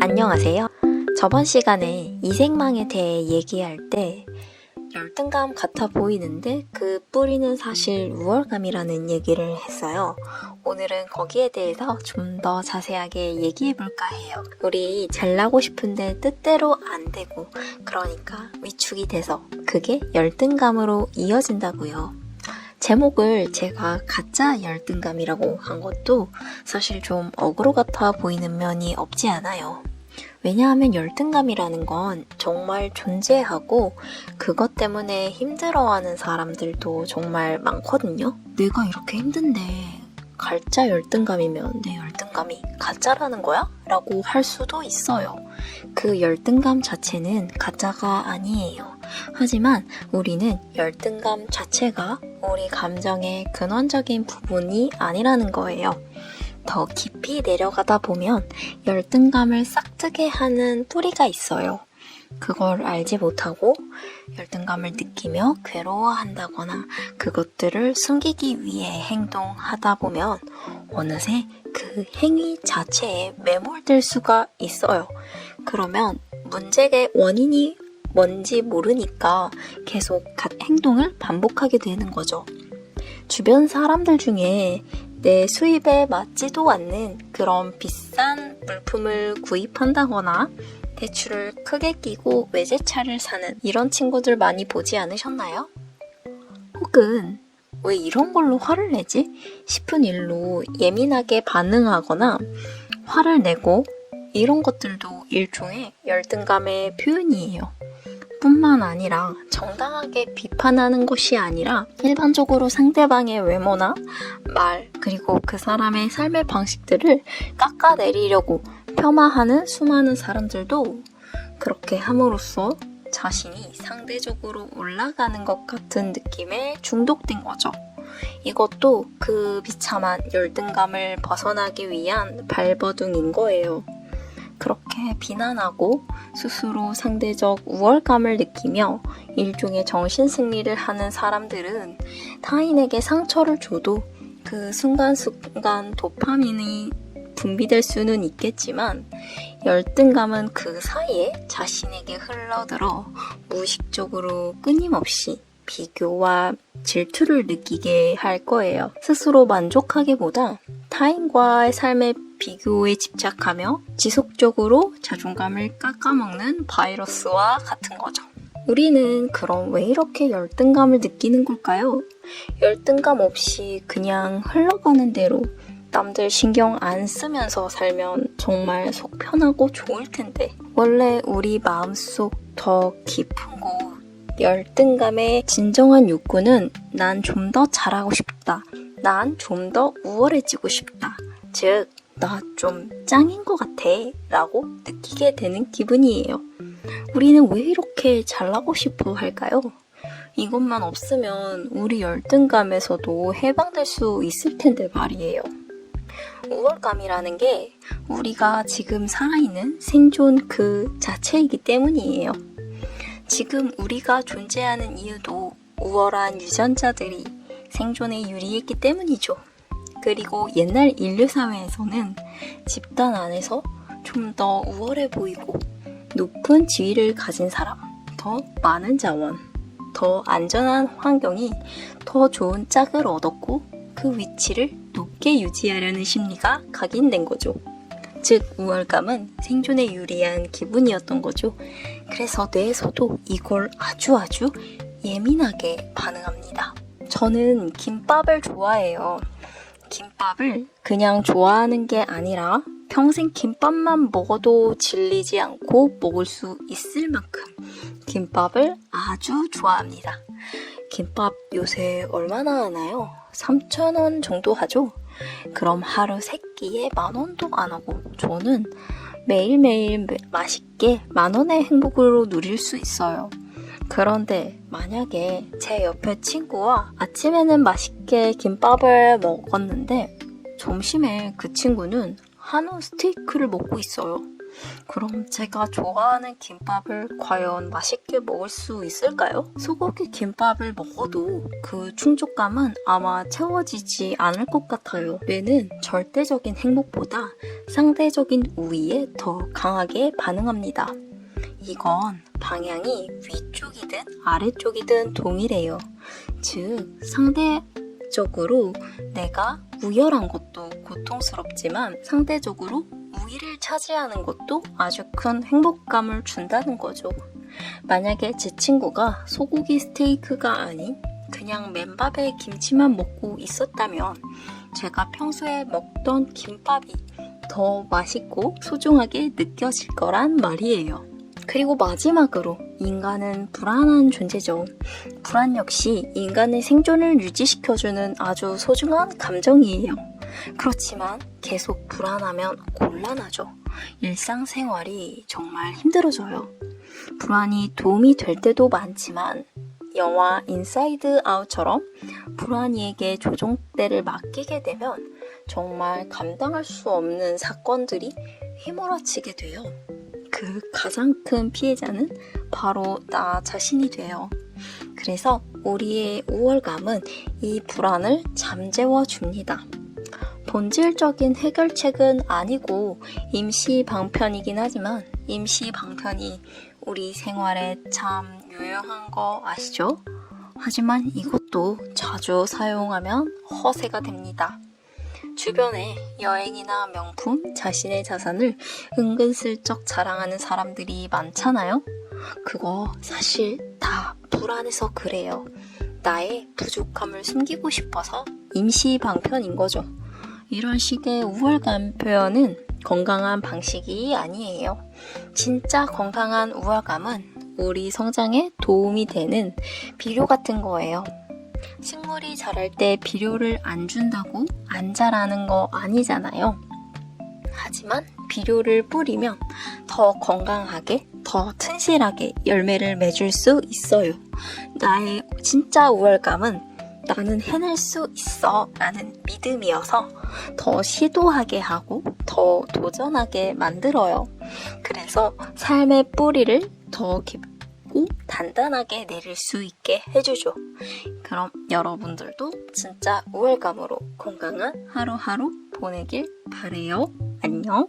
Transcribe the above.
안녕하세요. 저번 시간에 이색망에 대해 얘기할 때 열등감 같아 보이는데 그 뿌리는 사실 우월감이라는 얘기를 했어요. 오늘은 거기에 대해서 좀 더 자세하게 얘기해볼까 해요. 우리 잘나고 싶은데 뜻대로 안 되고 그러니까 위축이 돼서 그게 열등감으로 이어진다고요. 제목을 제가 가짜 열등감이라고 한 것도 사실 좀 어그로 같아 보이는 면이 없지 않아요. 왜냐하면 열등감이라는 건 정말 존재하고 그것 때문에 힘들어하는 사람들도 정말 많거든요. 내가 이렇게 힘든데 가짜 열등감이면 내 열등감이 가짜라는 거야? 라고 할 수도 있어요. 그 열등감 자체는 가짜가 아니에요. 하지만 우리는 열등감 자체가 우리 감정의 근원적인 부분이 아니라는 거예요. 더 깊이 내려가다 보면 열등감을 싹트게 하는 뿌리가 있어요. 그걸 알지 못하고 열등감을 느끼며 괴로워한다거나 그것들을 숨기기 위해 행동하다 보면 어느새 그 행위 자체에 매몰될 수가 있어요. 그러면 문제의 원인이 뭔지 모르니까 계속 같은 행동을 반복하게 되는 거죠. 주변 사람들 중에 내 수입에 맞지도 않는 그런 비싼 물품을 구입한다거나 대출을 크게 끼고 외제차를 사는 이런 친구들 많이 보지 않으셨나요? 혹은 왜 이런 걸로 화를 내지? 싶은 일로 예민하게 반응하거나 화를 내고 이런 것들도 일종의 열등감의 표현이에요. 뿐만 아니라 정당하게 비판하는 것이 아니라 일반적으로 상대방의 외모나 말 그리고 그 사람의 삶의 방식들을 깎아내리려고 폄하하는 수많은 사람들도 그렇게 함으로써 자신이 상대적으로 올라가는 것 같은 느낌에 중독된 거죠. 이것도 그 비참한 열등감을 벗어나기 위한 발버둥인 거예요. 그렇게 비난하고 스스로 상대적 우월감을 느끼며 일종의 정신승리를 하는 사람들은 타인에게 상처를 줘도 그 순간순간 도파민이 분비될 수는 있겠지만 열등감은 그 사이에 자신에게 흘러들어 무의식적으로 끊임없이 비교와 질투를 느끼게 할 거예요. 스스로 만족하기보다 타인과의 삶의 비교에 집착하며 지속적으로 자존감을 깎아먹는 바이러스와 같은 거죠. 우리는 그럼 왜 이렇게 열등감을 느끼는 걸까요? 열등감 없이 그냥 흘러가는 대로 남들 신경 안 쓰면서 살면 정말 속 편하고 좋을 텐데 원래 우리 마음속 더 깊은 곳 열등감의 진정한 욕구는 난 좀 더 잘하고 싶다. 난 좀 더 우월해지고 싶다. 즉, 나 좀 짱인 것 같아 라고 느끼게 되는 기분이에요. 우리는 왜 이렇게 잘나고 싶어 할까요? 이것만 없으면 우리 열등감에서도 해방될 수 있을 텐데 말이에요. 우월감이라는 게 우리가 지금 살아있는 생존 그 자체이기 때문이에요. 지금 우리가 존재하는 이유도 우월한 유전자들이 생존에 유리했기 때문이죠. 그리고 옛날 인류 사회에서는 집단 안에서 좀 더 우월해 보이고 높은 지위를 가진 사람, 더 많은 자원, 더 안전한 환경이 더 좋은 짝을 얻었고 그 위치를 높게 유지하려는 심리가 각인된 거죠. 즉 우월감은 생존에 유리한 기분이었던 거죠. 그래서 뇌에서도 이걸 아주 예민하게 반응합니다. 저는 김밥을 좋아해요. 김밥을 그냥 좋아하는 게 아니라 평생 김밥만 먹어도 질리지 않고 먹을 수 있을 만큼 김밥을 아주 좋아합니다. 김밥 요새 얼마나 하나요? 3,000원 정도 하죠? 그럼 하루 3끼에 10,000원도 안 하고 저는 매일매일 맛있게 10,000원의 행복으로 누릴 수 있어요. 그런데 만약에 제 옆에 친구와 아침에는 맛있게 김밥을 먹었는데 점심에 그 친구는 한우 스테이크를 먹고 있어요. 그럼 제가 좋아하는 김밥을 과연 맛있게 먹을 수 있을까요? 소고기 김밥을 먹어도 그 충족감은 아마 채워지지 않을 것 같아요. 뇌는 절대적인 행복보다 상대적인 우위에 더 강하게 반응합니다. 이건 방향이 위쪽이든 아래쪽이든 동일해요. 즉, 상대적으로 내가 우열한 것도 고통스럽지만 상대적으로 우위를 차지하는 것도 아주 큰 행복감을 준다는 거죠. 만약에 제 친구가 소고기 스테이크가 아닌 그냥 맨밥에 김치만 먹고 있었다면 제가 평소에 먹던 김밥이 더 맛있고 소중하게 느껴질 거란 말이에요. 그리고 마지막으로 인간은 불안한 존재죠. 불안 역시 인간의 생존을 유지시켜주는 아주 소중한 감정이에요. 그렇지만 계속 불안하면 곤란하죠. 일상생활이 정말 힘들어져요. 불안이 도움이 될 때도 많지만 영화 인사이드 아웃처럼 불안이에게 조종대를 맡기게 되면 정말 감당할 수 없는 사건들이 휘몰아치게 돼요. 그 가장 큰 피해자는 바로 나 자신이 돼요. 그래서 우리의 우월감은 이 불안을 잠재워 줍니다. 본질적인 해결책은 아니고 임시 방편이긴 하지만 임시 방편이 우리 생활에 참 유용한 거 아시죠? 하지만 이것도 자주 사용하면 허세가 됩니다. 주변에 여행이나 명품, 자신의 자산을 은근슬쩍 자랑하는 사람들이 많잖아요? 그거 사실 다 불안해서 그래요. 나의 부족함을 숨기고 싶어서 임시 방편인 거죠. 이런 식의 우월감 표현은 건강한 방식이 아니에요. 진짜 건강한 우월감은 우리 성장에 도움이 되는 비료 같은 거예요. 식물이 자랄 때 비료를 안 준다고 안 자라는 거 아니잖아요. 하지만 비료를 뿌리면 더 건강하게, 더 튼실하게 열매를 맺을 수 있어요. 나의 진짜 우월감은 나는 해낼 수 있어 라는 믿음이어서 더 시도하게 하고 더 도전하게 만들어요. 그래서 삶의 뿌리를 더 깊고 단단하게 내릴 수 있게 해주죠. 그럼 여러분들도 진짜 우월감으로 건강한 하루하루 보내길 바래요. 안녕.